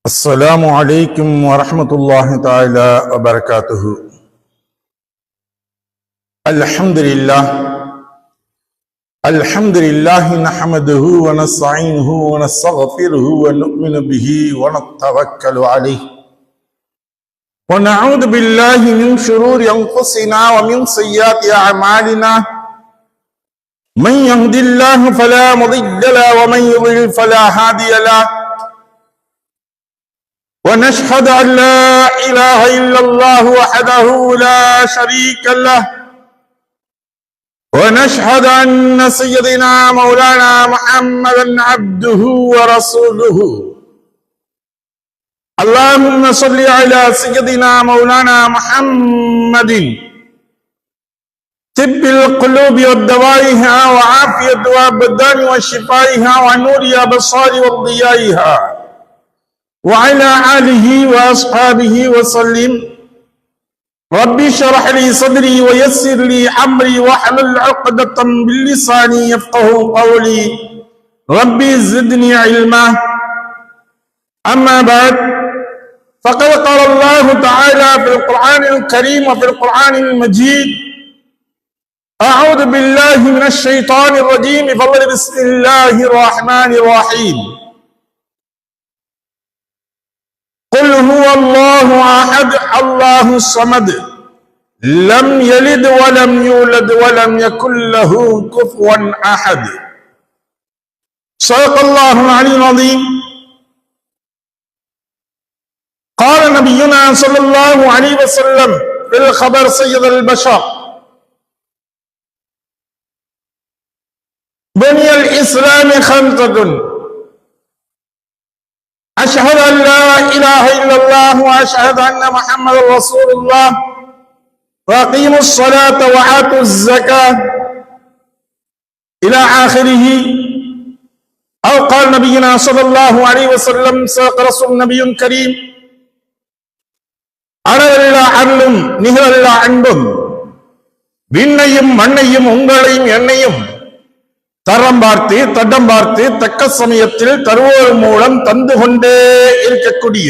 السلام عليكم ورحمة الله تعالى وبركاته. الحمد لله نحمده ونستعينه ونستغفره ونؤمن به ونتوكل عليه ونعوذ بالله من شرور أنفسنا ومن سيئات أعمالنا. من يهد الله فلا مضل له ومن يضلل فلا هادي له. ونشهد أن لا إله إلا الله وحده لا شريك له. ونشهد أن سيدنا مولانا محمدا عبده ورسوله. اللهم صل على سيدنا مولانا محمد طب القلوب ودوائها وعافية الأبدان وشفائها ونور الأبصار وضيائها وعلى آله وأصحابه وسلم. ربي اشرح لي صدري ويسر لي أمري واحلل عقدة من لساني يفقهوا قولي. ربي زدني علما. أما بعد، فقد قال الله تعالى في القرآن الكريم وفي القرآن المجيد: أعوذ بالله من الشيطان الرجيم. بسم الله الرحمن الرحيم. قل هو الله أحد الله الصمد لم يلد ولم يولد ولم يكن له كفوا أحد. صدق الله العلي العظيم. قال نبينا صلى الله عليه وسلم في الخبر سيد البشر: بني الإسلام خمسة: أشهد أن لا إله إلا الله وأشهد أن محمد رسول الله وأقيموا الصلاة وآتوا الزكاة إلى آخره. أو قال نبينا صلى الله عليه وسلم: صدق رسول نبي كريم. அளவில்லா அருளும் நிகழல்லா அன்பும் விண்ணையும் மண்ணையும் உங்களையும் என்னையும் தரம் பார்த்து தடம் பார்த்து தக்க சமயத்தில் தருவோர் மூலம் தந்து கொண்டே இருக்கக்கூடிய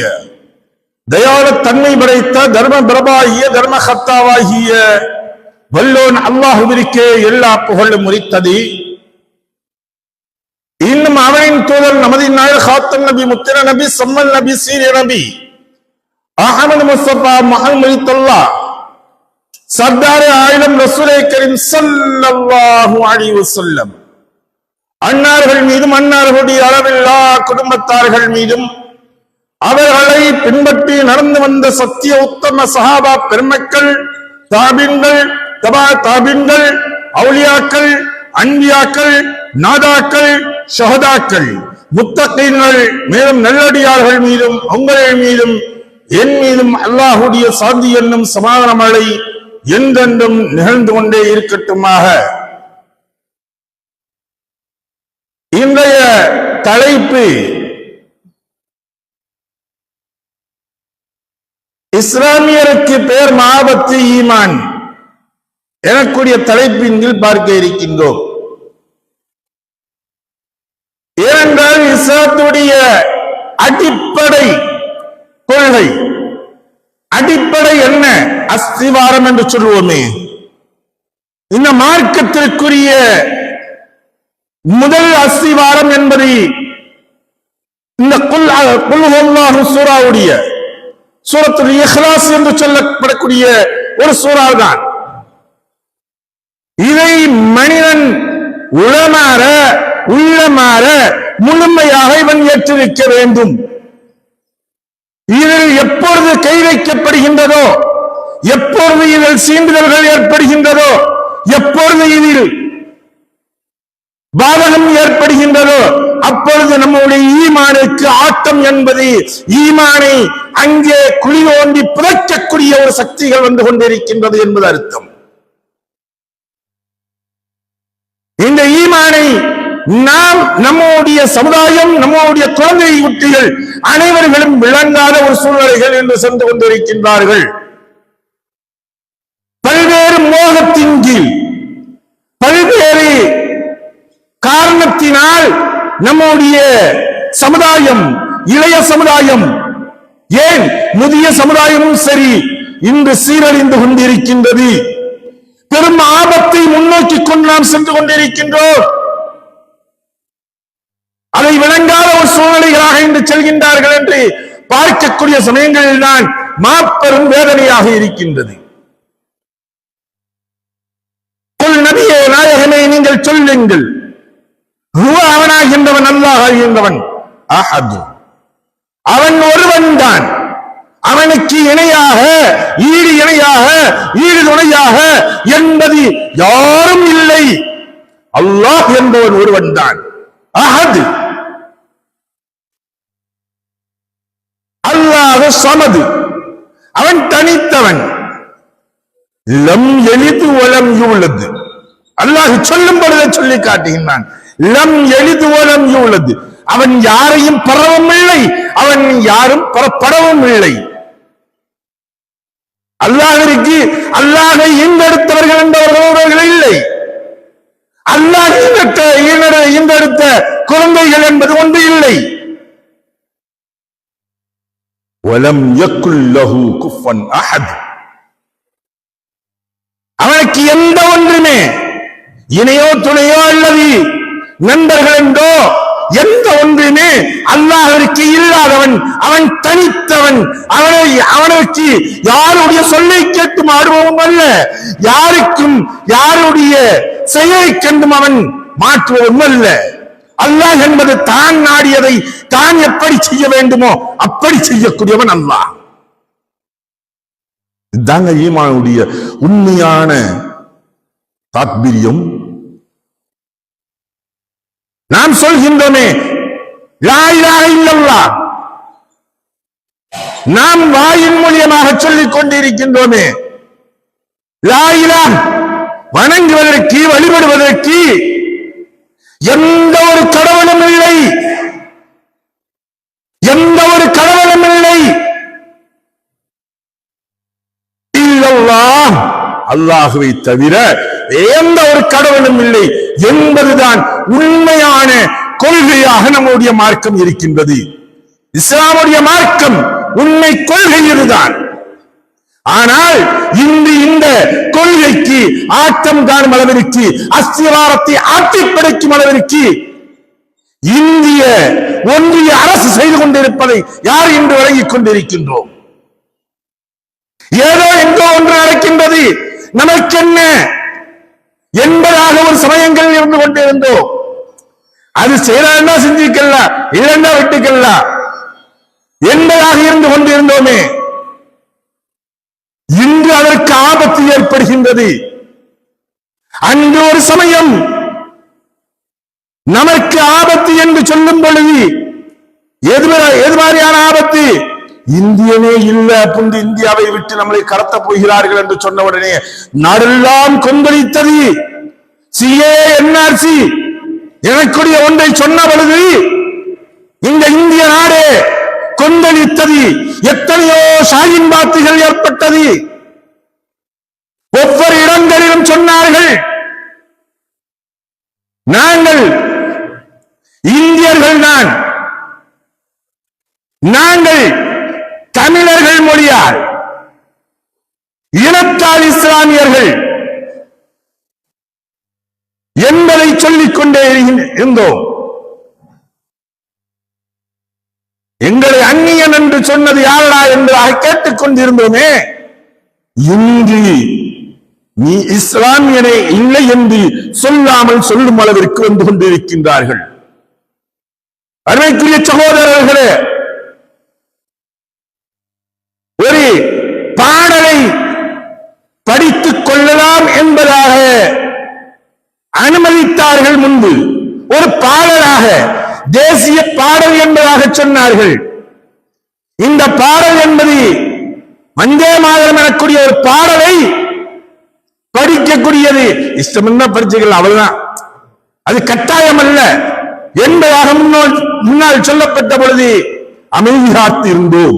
தயாள தன்மை படைத்த தர்ம பிரபாகிய தர்ம ஹத்தாவாகிய வல்லோன் அல்லாஹுவிற்கே எல்லா புகழும் உரித்தது. இன்னும் அவனின் தூதர் நமது நாயர் ஹாத்தம் நபி முத்திர நபி சம்மல் நபி சீரிய நபி அஹமது முஸ்தபா முஹம்மதுல்லா சர்தார் ஆயிரம் ரசூலை கரீம் ஸல்லல்லாஹு அலைஹி வஸல்லம் அன்னார்கள் மீதும் அன்னார்களுடைய அளவில்லா குடும்பத்தார்கள் மீதும் அவர்களை பின்பற்றி நடந்து வந்த சத்திய உத்தம சஹாபா பெருமக்கள், தாபின்கள், தபா தாபின்கள், அவுலியாக்கள், அன்பியாக்கள், நாதாக்கள், ஷஹதாக்கள், முத்தகீன்கள் மேலும் நல்லடியார்கள் மீதும் உங்கள் மீதும் என் மீதும் அல்லாஹுடைய சாந்தி என்னும் சமாதான மழை என்றென்றும் நிகழ்ந்து கொண்டே இருக்கட்டுமாக. இன்றைய தலைப்பு இஸ்லாமியருக்கு பேர் மாபத்து ஈமான் எனக்கூடிய தலைப்பின் கீழ் பார்க்க இருக்கின்றோம். ஏனென்றால் இஸ்லாத்துடைய அடிப்படை கொள்கை, அடிப்படை என்ன? அஸ்திவாரம் என்று சொல்லுவோமே. இந்த மார்க்கத்திற்குரிய முதல் அஸ்திவாரம் என்பது இந்த குல் ஹுவல்லாஹு சூராவுடைய சூரத்துல் இக்லாஸ் என்று சொல்லப்படக்கூடிய ஒரு சூரா தான். இதை மனிதன் உளமாற உள்ளமாற முழுமையாக இவன் ஏற்றிருக்க வேண்டும். இதில் எப்பொழுது கை வைக்கப்படுகின்றதோ, எப்பொழுது இதில் சீண்டுதல்கள் ஏற்படுகின்றதோ, எப்பொழுது இதில் பாதகம் ஏற்படுகின்றதோ அப்பொழுது நம்முடைய ஈமானுக்கு ஆட்டம் என்பது ஈமானை அங்கே குழி ஓண்டி புதைக்கக்கூடிய ஒரு சக்திகள் வந்து கொண்டிருக்கின்றது என்பது அர்த்தம். இந்த ஈமானை நாம் நம்முடைய சமுதாயம், நம்முடைய குழந்தை குட்டிகள் அனைவர்களும் விளங்காத ஒரு சூழ்நிலைகள் என்று சென்று கொண்டிருக்கின்றார்கள். பல்வேறு மோகத்தின் கீழ், பல்வேறு காரணத்தினால் நம்முடைய சமுதாயம், இளைய சமுதாயம் ஏன் முதிய சமுதாயமும் சரி இன்று சீரழிந்து கொண்டிருக்கின்றது. பெரும் ஆபத்தை முன்னோக்கி கொண்டு நாம் சென்று கொண்டிருக்கின்றோம். அதை விளங்காத ஒரு சூழ்நிலைகளாக இன்று செல்கின்றார்கள் என்று பார்க்கக்கூடிய சமயங்களில் தான் மாபெரும் வேதனையாக இருக்கின்றது. நபியே நாயகமே, நீங்கள் சொல்லுங்கள், அவனாகின்றவன் அல்லாஹ் ஆகின்றவன் அஹது, அவன் ஒருவன் தான், அவனுக்கு இணையாக ஈடு இணையாக ஈடு துணையாக என்பது யாரும் இல்லை. அல்லாஹ் என்பவன் ஒருவன் தான் அஹது. அல்லாஹ் சமது, அவன் தனித்தவன். லம் எளிது வலம் யூலது, அல்லாஹ் சொல்லும் பொழுது சொல்லி காட்டுகின்றான். லம் எளிது வலம் யூலது, அவன் யாரையும் பெறவும் இல்லை, அவன் யாரும் பெறப்படவும் இல்லை. அல்லாஹ்விற்கு அல்லாஹை ஈண்டெடுத்தவர்கள் என்பவர்கள் இல்லை. அல்லாஹ் ஈண்டெடுத்த குழந்தைகள் என்பது ஒன்று இல்லை. வலம் யக்குல் லஹு குஃபன் அஹத், அவனுக்கு எந்த ஒன்றுமே இணையோ துணையோ அல்லது நண்பர்கள் என்றோ எந்த ஒன்றுமே அல்லாஹ்விற்கு இல்லாதவன், அவன் தனித்தவன். அவனுக்கு யாருடைய சொல்லை கேட்டும் ஆடுபவன் அல்ல, யாருக்கும் யாருடைய செயலை கண்டும் அவன் மாற்றுவதும் அல்ல. அல்லாஹ் என்பது தான் நாடியதை தான் எப்படி செய்ய வேண்டுமோ அப்படி செய்யக்கூடியவன் அல்லாஹ். இதுதாங்க ஈமானுடைய உண்மையான தாத்பீரியம். நாம் சொல்கின்றோமே லா இலாஹ இல்லல்லாஹ், நாம் வாயின் மூலியமாக சொல்லிக் கொண்டிருக்கின்றோமே லா இலாஹ், வணங்குவதற்கு வழிபடுவதற்கு எந்த ஒரு கடவுளும் இல்லை, எந்த ஒரு கடவுளும் இல்லை. இல்லல்லாஹ், அல்லாஹுவை தவிர எந்த ஒரு கடவுளும் இல்லை என்பதுதான் உண்மையான கொள்கையாக நம்முடைய மார்க்கம் இருக்கின்றது. இஸ்லாமுடைய மார்க்கம் உண்மை கொள்கை இதுதான். ஆனால் இன்று இந்த கொள்கைக்கு ஆட்டம் காணும் அளவிற்கு, அஸ்திவாரத்தை ஆட்டி படைக்கும் அளவிற்கு இந்திய ஒன்றிய அரசு செய்து கொண்டிருப்பதை யார் இன்று வழங்கிக் கொண்டிருக்கின்றோம். ஏதோ எங்கோ ஒன்று நடக்கின்றது, நமக்கென்ன என்பதாக ஒரு சமயங்கள் இருந்து கொண்டிருந்தோம். அது செய்யறா செஞ்சுக்கல, இல்லைன்னா விட்டுக்கல்ல என்பதாக இருந்து கொண்டிருந்தோமே. இன்று அதற்கு ஆபத்து ஏற்படுகின்றது. அன்று ஒரு சமயம் நமக்கு ஆபத்து என்று சொல்லும் பொழுது எது மாதிரியான ஆபத்து? இந்தியனே இல்ல புண்டு இந்தியாவை விட்டு நம்மளை கடத்த போகிறார்கள் என்று சொன்ன உடனே நாடெல்லாம் கொந்தளித்தது. சிஏ என்ஆர்சி எனக்குரிய ஒன்றை சொன்ன பொழுது இந்த இந்திய நாடு கொந்தளித்தது. எத்தனையோ ஷாயின் பாத்துகள் ஏற்பட்டது. ஒவ்வொரு இடங்களிலும் சொன்னார்கள், நாங்கள் இந்தியர்கள் தான், நாங்கள் தமிழர்கள் மொழியால் இனத்தால் இஸ்லாமியர்கள் என்பதை சொல்லிக் கொண்டே இருந்தோம். எங்களை அந்நியன் என்று சொன்னது யாரா என்று கேட்டுக் கொண்டிருந்தோமே. இன்று நீ இஸ்லாமியனே இல்லை என்று சொல்லாமல் சொல்லும் அளவிற்கு வந்து கொண்டிருக்கின்றார்கள். அருமைக்குரிய சகோதரர்களே, ஒரு பாடலை படித்துக் கொள்ளலாம் என்பதாக அனுமதித்தார்கள். முன்பு ஒரு பாடலாக, தேசிய பாடல் என்பதாக சொன்னார்கள். இந்த பாடல் என்பது வந்தே மாதரம் எனக்கூடிய ஒரு பாடலை படிக்கக்கூடியது. இஷ்டம்னா படிச்சுக்கலாம், அவ்வளவுதான், அது கட்டாயம் அல்ல என்பதாக முன்னால் சொல்லப்பட்ட பொழுது அமைதி காத்து இருந்தோம்.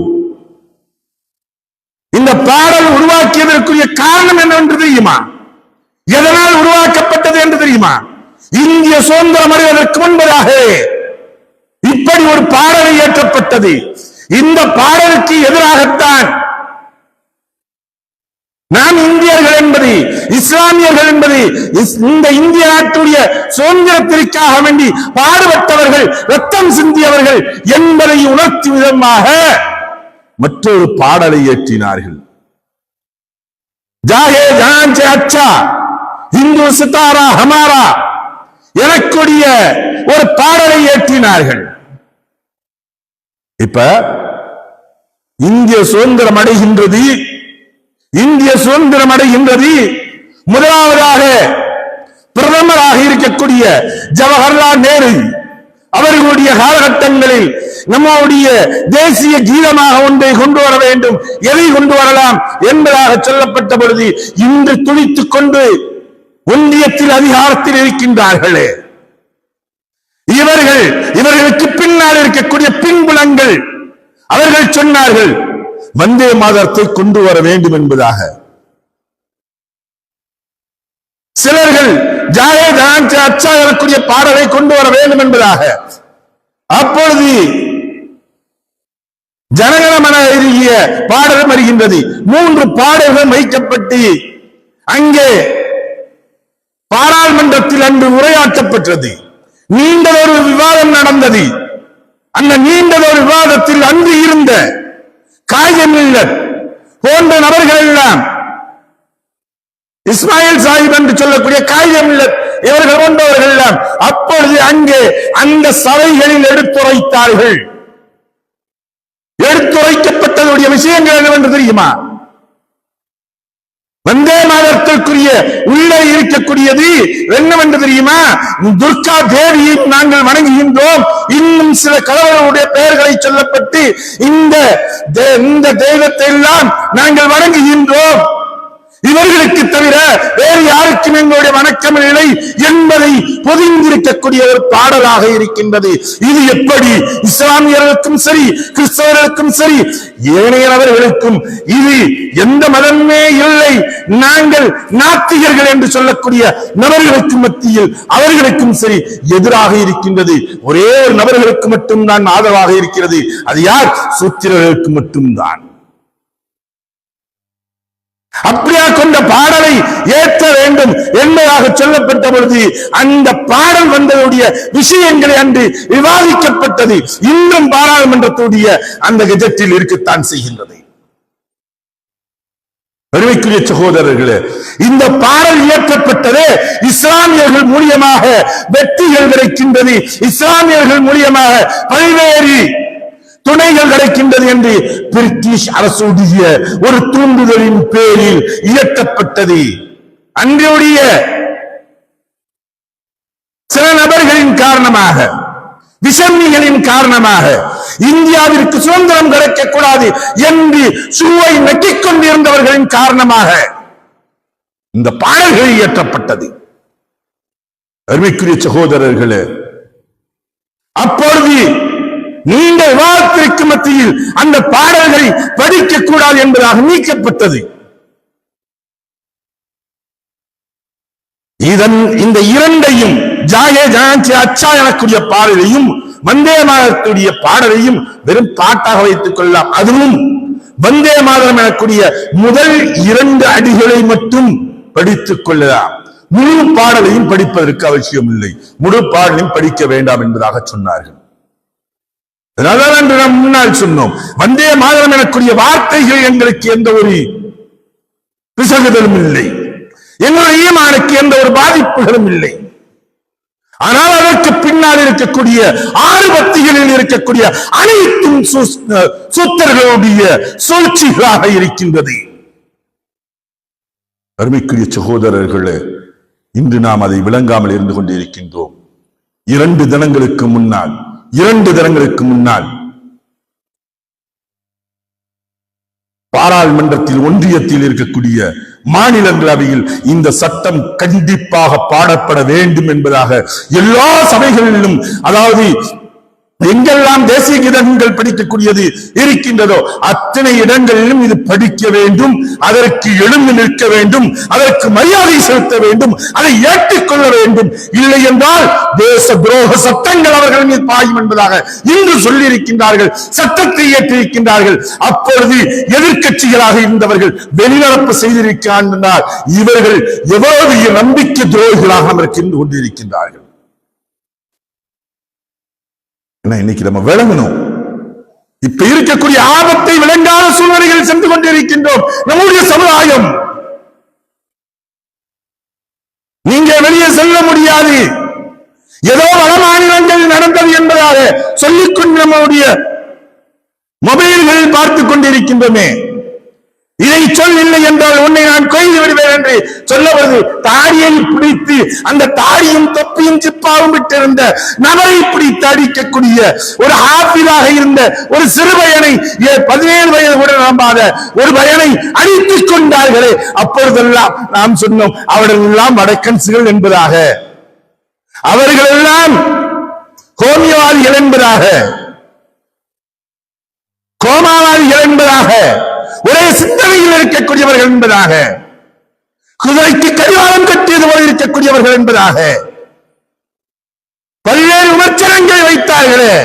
இந்த பாடல் உருவாக்கியதற்குரிய காரணம் என்னவென்று தெரியுமா? எதனால் உருவாக்கப்பட்டது என்று தெரியுமா? இந்திய சுதந்திரம் அடைவதற்கு முன்பதாக இப்படி ஒரு பாடலை இயற்றப்பட்டது. இந்த பாடலுக்கு எதிராகத்தான் நாம் இந்தியர்கள் என்பது, இஸ்லாமியர்கள் என்பது, இந்த இந்திய நாட்டுடைய சுதந்திரத்திற்காக வேண்டி பாடுபட்டவர்கள், ரத்தம் சிந்தியவர்கள் என்பதை உணர்த்தும் விதமாக மற்றொரு பாடலை ஏற்றினார்கள். ஜாஹே ஜஹான் சே அச்சா இந்து சித்தாரா ஹமாரா எனக்குரிய ஒரு பாடலை ஏற்றினார்கள். இப்ப இந்திய சுதந்திரம் அடைகின்றது. இந்திய சுதந்திரம் அடைகின்றது. முதலாவதாக பிரதமராக இருக்கக்கூடிய ஜவஹர்லால் நேரு அவர்களுடைய காலகட்டங்களில் நம்முடைய தேசிய கீதமாக ஒன்றை கொண்டு வர வேண்டும், எதை கொண்டு வரலாம் என்பதாக சொல்லப்பட்ட பொழுது இன்று துடித்துக் கொண்டு ஒன்றியத்தில் அதிகாரத்தில் இருக்கின்றார்களே இவர்களுக்கு பின்னால் இருக்கக்கூடிய பின்புலங்கள் அவர்கள் சொன்னார்கள் வந்தே மாதரத்தை கொண்டு வர வேண்டும் என்பதாக. சிலர்கள் ஜாயே ஜஹான் சே அச்சா எனக்கூடிய பாடலை கொண்டு வர வேண்டும் என்பதாக. அப்பொழுது ஜனகணமன எழுதிய பாடல் வருகின்றது. 3 பாடல்கள் வைக்கப்பட்டு அங்கே பாராளுமன்றத்தில் அன்று உரையாற்றப்பட்டது. நீண்டதொரு விவாதம் நடந்தது. அந்த நீண்டதொரு விவாதத்தில் அன்று இருந்த காயிதமில்லத் போன்ற நபர்கள் எல்லாம், இஸ்மாயில் சாஹிப் என்று சொல்லக்கூடிய காயிதமில்லத் இவர்கள் போன்றவர்கள் எல்லாம் அப்பொழுது அங்கே அந்த சபைகளில் எடுத்துரைத்தார்கள். எடுத்துரைக்கப்பட்டதுடைய விஷயங்கள் என்னவென்று தெரியுமா? வந்தே மாதரத்திற்குரிய உள்ளே இருக்கக்கூடியது என்னவென்று தெரியுமா? துர்கா தேவியை நாங்கள் வணங்குகின்றோம். இன்னும் சில கடவுளுடைய பெயர்களை சொல்லப்பட்டு இந்த தெய்வத்தை எல்லாம் நாங்கள் வணங்குகின்றோம். இவர்களுக்கு தவிர வேறு யாருக்கும் எங்களுடைய வணக்கம் இல்லை என்பதை பொதிந்திருக்கக்கூடிய ஒரு பாடலாக இருக்கின்றது. இது எப்படி இஸ்லாமியர்களுக்கும் சரி, கிறிஸ்தவர்களுக்கும் சரி, ஏனையவர்களுக்கும் இது எந்த மதமே இல்லை, நாங்கள் நாத்திகர்கள் என்று சொல்லக்கூடிய நபர்களுக்கு மத்தியில் அவர்களுக்கும் சரி எதிராக இருக்கின்றது. ஒரே ஒரு நபர்களுக்கு மட்டும்தான் ஆதரவாக இருக்கிறது. அது யார்? சூத்திரர்களுக்கு மட்டும்தான். அப்படியா கொண்ட பாடலை ஏற்ற வேண்டும் என்பதாக சொல்லப்பட்ட பொழுது அந்த பாடல் வந்ததுடைய விஷயங்களை அன்று விவாதிக்கப்பட்டது. இன்னும் பாராளுமன்றத்துடைய அந்த கெஜெட்டில் இருக்கத்தான் செய்கின்றது. பெருமைக்குரிய சகோதரர்களே, இந்த பாடல் இயற்றப்பட்டதே இஸ்லாமியர்கள் மூலியமாக வெற்றிகள் கிடைக்கின்றது, இஸ்லாமியர்கள் மூலியமாக பல்வேறு துணைகள் கிடைக்கின்றது என்று பிரிட்டிஷ் அரசுடைய ஒரு தூண்டுதலின் பேரில் இயற்றப்பட்டது. அன்றைய சில நபர்களின் காரணமாக, விசன்னிகளின் காரணமாக இந்தியாவிற்கு சுதந்திரம் கிடைக்கக்கூடாது என்று சுவை நக்கிக் கொண்டிருந்தவர்களின் காரணமாக இந்த பாடல்கள் இயற்றப்பட்டது. அருமைக்குரிய சகோதரர்களே, அப்பொழுது நீண்ட விவாதத்திற்கு மத்தியில் அந்த பாடல்களை படிக்கக்கூடாது என்பதாக நீக்கப்பட்டது. இந்த இரண்டையும், ஜாயே ஜஹான் சே அச்சா எனக்கூடிய பாடலையும் வந்தே மாதரத்துடைய பாடலையும் வெறும் பாட்டாக வைத்துக் கொள்ளலாம். அதுவும் வந்தே மாதரம் எனக்கூடிய முதல் 2 அடிகளை மட்டும் படித்துக் கொள்ளலாம். முழு பாடலையும் படிப்பதற்கு அவசியம் இல்லை, முழு பாடலையும் படிக்க வேண்டாம் என்பதாக சொன்னார்கள். அதனால்தான் என்று நாம் முன்னால் சொன்னோம், வந்தே மாதரம் எனக்கூடிய வார்த்தைகள் எங்களுக்கு எந்த ஒரு பிசகுதலும் இல்லை, எங்களுடைய ஈமானுக்கு எந்த ஒரு பாதிப்புகளும் இல்லை. ஆனால் அதற்கு பின்னால் இருக்கக்கூடிய 6 பத்திகளில் இருக்கக்கூடிய அனைத்தும் சூத்திரர்களுடைய சூழ்ச்சிகளாக இருக்கின்றது. அருமைக்குரிய சகோதரர்களே, இன்று நாம் அதை விளங்காமல் இருந்து கொண்டிருக்கின்றோம். 2 தினங்களுக்கு முன்னால் பாராளுமன்றத்தில், ஒன்றியத்தில் இருக்கக்கூடிய மாநிலங்களவையில் இந்த சட்டம் கண்டிப்பாக பாடப்பட வேண்டும் என்பதாக எல்லா சபைகளிலும், அதாவது எங்கெல்லாம் தேசிய கீதங்கள் படிக்கக்கூடியது இருக்கின்றதோ அத்தனை இடங்களிலும் இது படிக்க வேண்டும், அதற்கு எழுந்து நிற்க வேண்டும், அதற்கு மரியாதை செலுத்த வேண்டும், அதை ஏற்றுக்கொள்ள வேண்டும். இல்லை என்றால் தேச துரோக சட்டங்கள் அவர்கள் மீது பாயும் என்பதாக இன்று சொல்லி இருக்கின்றார்கள், சட்டத்தை ஏற்றிருக்கின்றார்கள். அப்பொழுது எதிர்க்கட்சிகளாக இருந்தவர்கள் வெளிநடப்பு செய்திருக்கிறார்கள். இவர்கள் எவ்வளவு நம்பிக்கை துரோகிகளாக இருந்து கொண்டிருக்கின்றார்கள். இன்னைக்கு நம்ம விளங்கணும், இப்ப இருக்கக்கூடிய ஆபத்தை விளங்காத சூழ்நிலைகள் சென்று கொண்டிருக்கின்றோம் நம்முடைய சமுதாயம். நீங்க வெளியே செல்ல முடியாது, ஏதோ வட மாநிலங்கள் நடந்தது என்பதாக சொல்லிக்கொண்டு நம்முடைய மொபைல்களில் பார்த்துக் கொண்டிருக்கின்றோமே. இதை சொல்லில்லை என்றால் உன்னை நான் கொய்து விடுவேன் என்று சொல்லவது தாடியை பிடித்து அந்த தாடியும் தொப்பியும் சிப்பாவும் விட்டிருந்த நபரை பிடித்து அடிக்கக்கூடிய ஒரு ஆப்பிளாக இருந்த ஒரு சிறு பையனை 17 வயது கூட நம்பாத ஒரு பையனை அடித்துக் கொண்டார்களே, அப்பொழுதெல்லாம் நாம் சொன்னோம் அவர்கள் எல்லாம் வடக்கன்சுகள் என்பதாக, அவர்கள் எல்லாம் கோமியவாதிகள் என்பதாக, கோமாவாதிகள் என்பதாக, ஒரே சிந்தனையில் இருக்கக்கூடியவர்கள் என்பதாக, குதிரைக்கு கடிவாளம் கட்டியது போல இருக்கக்கூடியவர்கள் என்பதாக பல்வேறு விமர்சனங்களை வைத்தார்களே.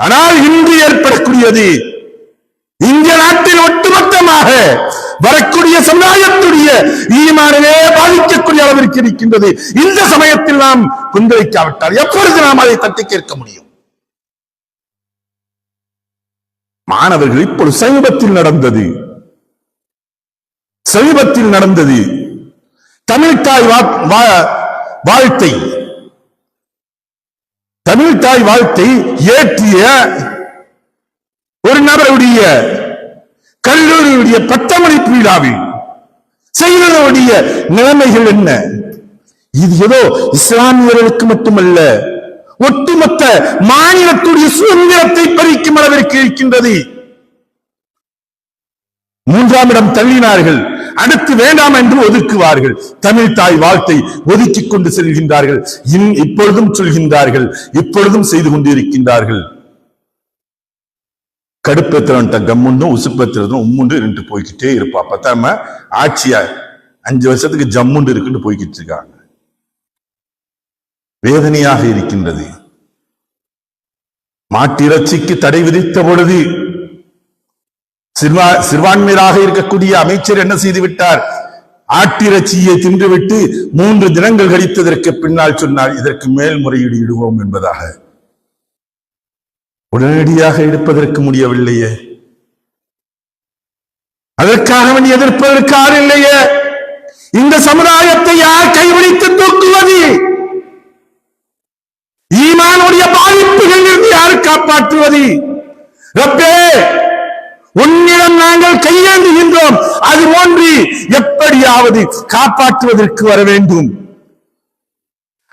ஆனால் இன்று ஏற்படக்கூடியது இந்திய நாட்டில் ஒட்டுமொத்தமாக வரக்கூடிய சமுதாயத்துடைய ஈமானவே பாதிக்கக்கூடிய அளவிற்கு இருக்கின்றது. இந்த சமயத்தில் நாம் கொந்தளிக்காவிட்டால் எப்பொழுது நாம் அதை தட்டி கேட்க முடியும்? மாணவர்கள் இப்பொழுது சமீபத்தில் நடந்தது தமிழ்தாய் வாழ்த்தை ஏற்றிய ஒரு நபருடைய கல்லூரியுடைய பட்டமளிப்பு விழாவில் செய்தவருடைய நிலைமைகள் என்ன? இது ஏதோ இஸ்லாமியர்களுக்கு மட்டுமல்ல, ஒட்டுமொத்த மாநிலத்துடைய சுதந்திரத்தை பறிக்கும் அளவிற்கு இருக்கின்றது. 3ஆம் இடம் தள்ளினார்கள், அடுத்து வேண்டாம் என்று ஒதுக்குவார்கள். தமிழ் தாய் வாழ்த்தை ஒதுக்கிக் கொண்டு செல்கின்றார்கள். இப்பொழுதும் சொல்கின்றார்கள், இப்பொழுதும் செய்து கொண்டிருக்கின்றார்கள். கடுப்பேத்திரன்ட்ட கம்முண்டும் உசுப்பேத்திரதும் உம்முண்டு நின்று போய்கிட்டே இருப்பா. பத்தாம ஆட்சியா 5 வருஷத்துக்கு ஜம்முண்டு இருக்குன்னு போய்கிட்டு இருக்காங்க. வேதனையாக இருக்கின்றது. மாட்டிறைச்சிக்கு தடை விதித்த பொழுது சிறுபான்மையராக இருக்கக்கூடிய அமைச்சர் என்ன செய்து விட்டார்? ஆட்டிறைச்சியை தின்றுவிட்டு 3 தினங்கள் கழித்ததற்கு பின்னால் சொன்னார், இதற்கு மேல்முறையீடு இடுவோம் என்பதாக. உடனடியாக எடுப்பதற்கு முடியவில்லையே, அதற்காக வேண்டி எதிர்ப்பதற்கு யார் இல்லையே. இந்த சமுதாயத்தை யார் கைவிடித்து தூக்குவது? ஈமானுடைய பாதிப்புகள் இருந்து யார் காப்பாற்றுவது? ரப்பே, உன்னிடம் நாங்கள் கையேந்துகின்றோம், அது போன்று எப்படியாவது காப்பாற்றுவதற்கு வர வேண்டும்.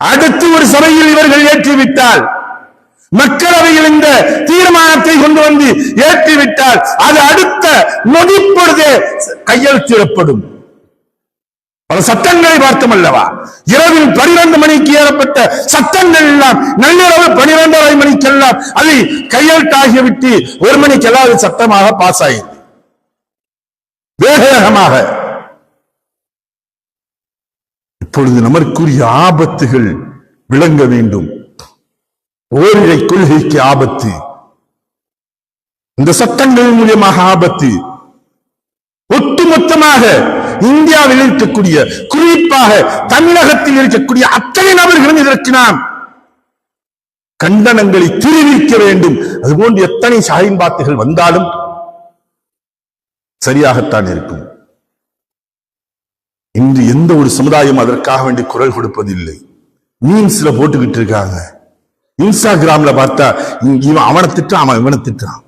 அடுத்து ஒரு சபையில் இவர்கள் ஏற்றிவிட்டால், மக்களவையில் இந்த தீர்மானத்தை கொண்டு வந்து ஏற்றிவிட்டால் அது அடுத்த நொடிப்பொழுதே கையெழுத்திடப்படும். பல சட்டங்களை பார்த்தோம் அல்லவா? இரவில் 12 மணிக்கு ஏறப்பட்ட சட்டங்கள் எல்லாம் நள்ளிரவு 12:30 மணிக்கெல்லாம் அதை கையெழுத்தாகிவிட்டு 1 மணிக்கெல்லாம் அது சட்டமாக பாஸ் ஆகியது வேகமாக. இப்பொழுது நமக்குரிய ஆபத்துகள் விளங்க வேண்டும். ஓரிரை கொள்கைக்கு ஆபத்து, இந்த சட்டங்கள் மூலியமாக ஆபத்து. ஒட்டுமொத்தமாக இந்தியாவில் இருக்கக்கூடிய, குறிப்பாக தமிழகத்தில் இருக்கக்கூடிய அத்தனை நபர்களும் இதற்கு நாம் கண்டனங்களை தெரிவிக்க வேண்டும். அதுபோன்று எத்தனை ஷாஹின்பாத்துகள் வந்தாலும் சரியாகத்தான் இருக்கும். இன்று எந்த ஒரு சமுதாயம் அதற்காக வேண்டி குரல் கொடுப்பதில்லை. மீம்ஸ்ல போட்டுக்கிட்டு இருக்காங்க. இன்ஸ்டாகிராம்ல பார்த்தா இவன் அவனை திட்டான், அவன் இவனை திட்டான்.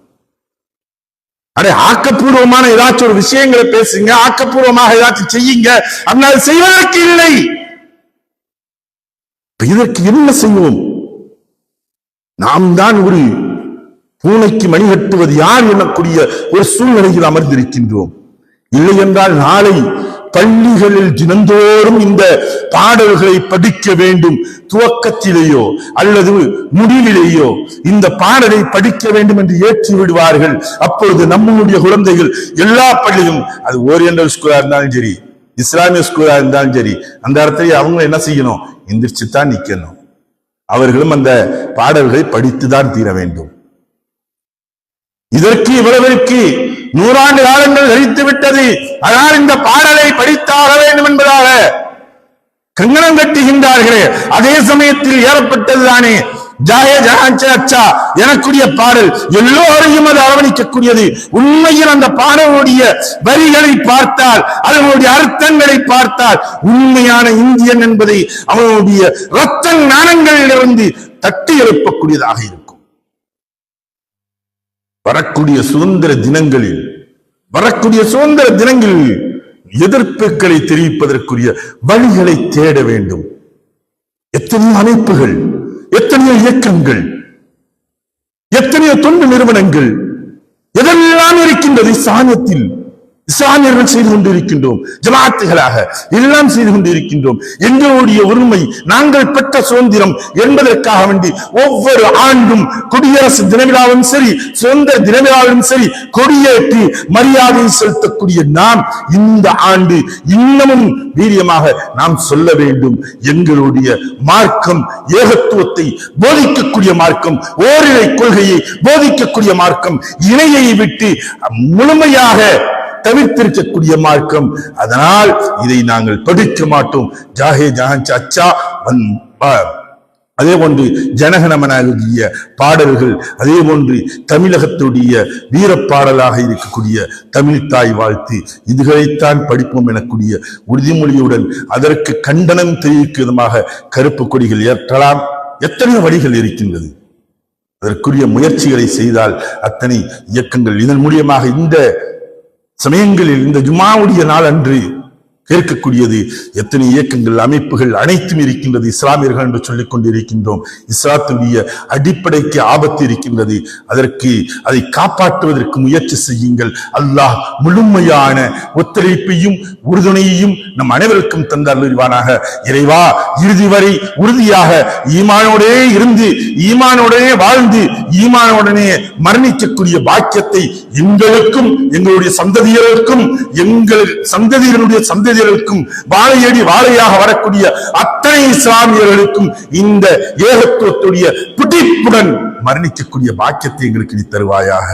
அடே, ஆக்கப்பூர்வமான ஏதாச்சும் ஒரு விஷயங்களை பேசுங்க, ஆக்கப்பூர்வமாக ஏதாச்சும் செய்யுங்க. ஆனால் செய்வதற்கு இல்லை. இதற்கு என்ன செய்வோம்? நாம் தான் ஒரு பூனைக்கு மணி கட்டுவது யார் எனக்கூடிய ஒரு சூழ்நிலையில் அமர்ந்திருக்கின்றோம். இல்லை என்றால் நாளை பள்ளிகளில் தினந்தோறும் இந்த பாடல்களை படிக்க வேண்டும். துவக்கத்திலேயோ அல்லது முடிவிலேயோ இந்த பாடலை படிக்க வேண்டும் என்று ஏற்றி விடுவார்கள். அப்பொழுது நம்முடைய குழந்தைகள் எல்லா பள்ளியும், அது ஓரியண்டல் ஸ்கூலா இருந்தாலும் சரி, இஸ்லாமிய ஸ்கூலா இருந்தாலும் சரி, அந்த இடத்துல அவங்க என்ன செய்யணும்? எந்திரிச்சுதான் நிக்கணும். அவர்களும் அந்த பாடல்களை படித்துதான் தீர வேண்டும். இதற்கு இவ்வளவிற்கு 100 ஆண்டு காலங்கள் கழித்து விட்டது. அதனால் இந்த பாடலை படித்தாக வேண்டும் என்பதாக கங்கணம் கட்டுகின்றார்களே, அதே சமயத்தில் ஏறப்பட்டதுதானே ஜாயே ஜஹான் சே அச்சா எனக்குரிய பாடல், எல்லோரையும் அது அரவணைக்கக்கூடியது. உண்மையில் அந்த பாடலுடைய வரிகளை பார்த்தால், அதனுடைய அர்த்தங்களை பார்த்தால், உண்மையான இந்தியன் என்பதை அவனுடைய இரத்த நாணங்களிலிருந்து தட்டி எழுப்பக்கூடியதாக இருக்கும். வரக்கூடிய சுதந்திர தினங்களில் எதிர்ப்புகளை தெரிவிப்பதற்குரிய வழிகளை தேட வேண்டும். எத்தனையோ அமைப்புகள், எத்தனையோ இயக்கங்கள், எத்தனையோ தொண்டு நிறுவனங்கள் எதெல்லாம் இருக்கின்றது சாணியத்தில். இஸ்லாமியர்கள் செய்து கொண்டிருக்கின்றோம், ஜமாத்துகளாக எல்லாம் செய்து கொண்டிருக்கின்றோம். எங்களுடைய உரிமை, நாங்கள் பெற்ற சுதந்திரம் என்பதற்காக வேண்டி ஒவ்வொரு ஆண்டும் குடியரசு தினவிழாவும் சரி, சுதந்திர தினவிழாவும் சரி, கொடியேற்றி மரியாதை செலுத்தக்கூடிய நாம் இந்த ஆண்டு இன்னமும் வீரியமாக நாம் சொல்ல வேண்டும். எங்களுடைய மார்க்கம் ஏகத்துவத்தை போதிக்கக்கூடிய மார்க்கம், ஓரிரை கொள்கையை போதிக்கக்கூடிய மார்க்கம், இணையை விட்டு முழுமையாக தவிர்த்திருக்கக்கூடிய மார்க்கம். அதனால் இதை நாங்கள் படிக்க மாட்டோம். ஜாஹே ஜஹான் அச்சா, அதே போன்று ஜனகணமனாகிய பாடல்கள், அதே போன்று தமிழகத்துடைய வீரப்பாடலாக இருக்கக்கூடிய தமிழ் தாய் வாழ்த்து, இதுகளைத்தான் படிப்போம் எனக்கூடிய உறுதிமொழியுடன் அதற்கு கண்டனம் தெரிவிக்கும் விதமாக கருப்பு கொடிகள் ஏற்றலாம். எத்தனை வழிகள் இருக்கின்றது. அதற்குரிய முயற்சிகளை செய்தால் அத்தனை இயக்கங்கள் இதன் மூலியமாக இந்த சமயங்களில் இந்த ஜும்மாவுடைய நாள் அன்று கேட்கக்கூடியது எத்தனை இயக்கங்கள், அமைப்புகள் அனைத்தும் இருக்கின்றது. இஸ்லாமியர்கள் என்று சொல்லிக் கொண்டிருக்கின்றோம். இஸ்லாத்துடைய அடிப்படைக்கு ஆபத்து இருக்கின்றது. அதை காப்பாற்றுவதற்கு முயற்சி செய்யுங்கள். அல்லாஹ் முழுமையான ஒத்துழைப்பையும் உறுதுணையையும் நம் அனைவருக்கும் தந்தருள்வானாக. இறைவா, இறுதி வரை உறுதியாக ஈமானோடே இருந்து, ஈமானோடே வாழ்ந்து, ஈமானோடனே மரணிக்கக்கூடிய பாக்கியத்தை எங்களுக்கும், எங்களுடைய சந்ததியர்களுக்கும், எங்கள் சந்ததியினுடைய சந்ததியர்களுக்கும், வாழையடி வாழையாக வரக்கூடிய அத்தனை இஸ்லாமியர்களுக்கும் இந்த ஏகத்துவத்துடைய பிடிப்புடன் மரணிக்கக்கூடிய பாக்கியத்தை எங்களுக்கு நீ தருவாயாக.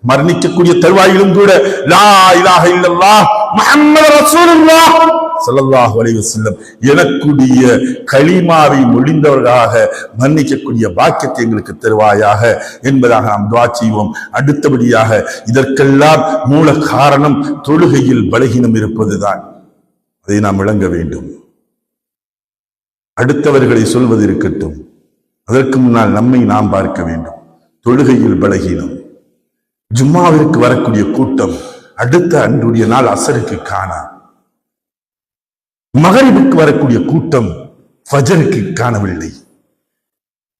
மரணிக்கக்கூடிய தருவாயிலும் கூட லா இலாஹ இல்லல்லாஹ் முஹம்மது ரசூலுல்லாஹ் ஸல்லல்லாஹு அலைஹி வஸல்லம் எனக்குடைய கலிமாவை மொழிந்தவர்களாக மன்னிக்கக்கூடிய பாக்கியத்தை எங்களுக்கு தருவாயாக என்பதாக நாம் துஆ செய்வோம். அடுத்தபடியாக இதற்கெல்லாம் மூல காரணம் தொழுகையில் பலகீனம் இருப்பதுதான். அதை நாம் விளங்க வேண்டும். அடுத்தவர்களை சொல்வது இருக்கட்டும், அதற்கு முன்னால் நம்மை நாம் பார்க்க வேண்டும். தொழுகையில் பலகீனம். ஜும்மாவிற்கு வரக்கூடிய கூட்டம் அடுத்த அன்றுடைய நாள் அசருக்கு காணா. மகரிபுக்கு வரக்கூடிய கூட்டம் ஃபஜருக்கு காணவில்லை.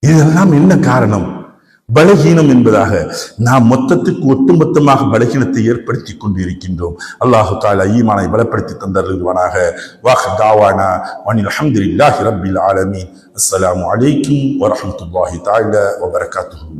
இதெல்லாம் என்ன காரணம்? பலகீனம் என்பதாக நாம் மொத்தத்துக்கு ஒட்டுமொத்தமாக பலகீனத்தை ஏற்படுத்தி கொண்டு இருக்கின்றோம். அல்லாஹு தஆலா ஈமானை பலப்படுத்தி தந்தருள்வானாக. வாஹ் தாவானா வனில் ஹம்துலில்லாஹி ரப்பில் ஆலமீன். அஸ்ஸலாமு அலைக்கும் வரஹ்மத்துல்லாஹி தஆலா வபரகாத்துஹு.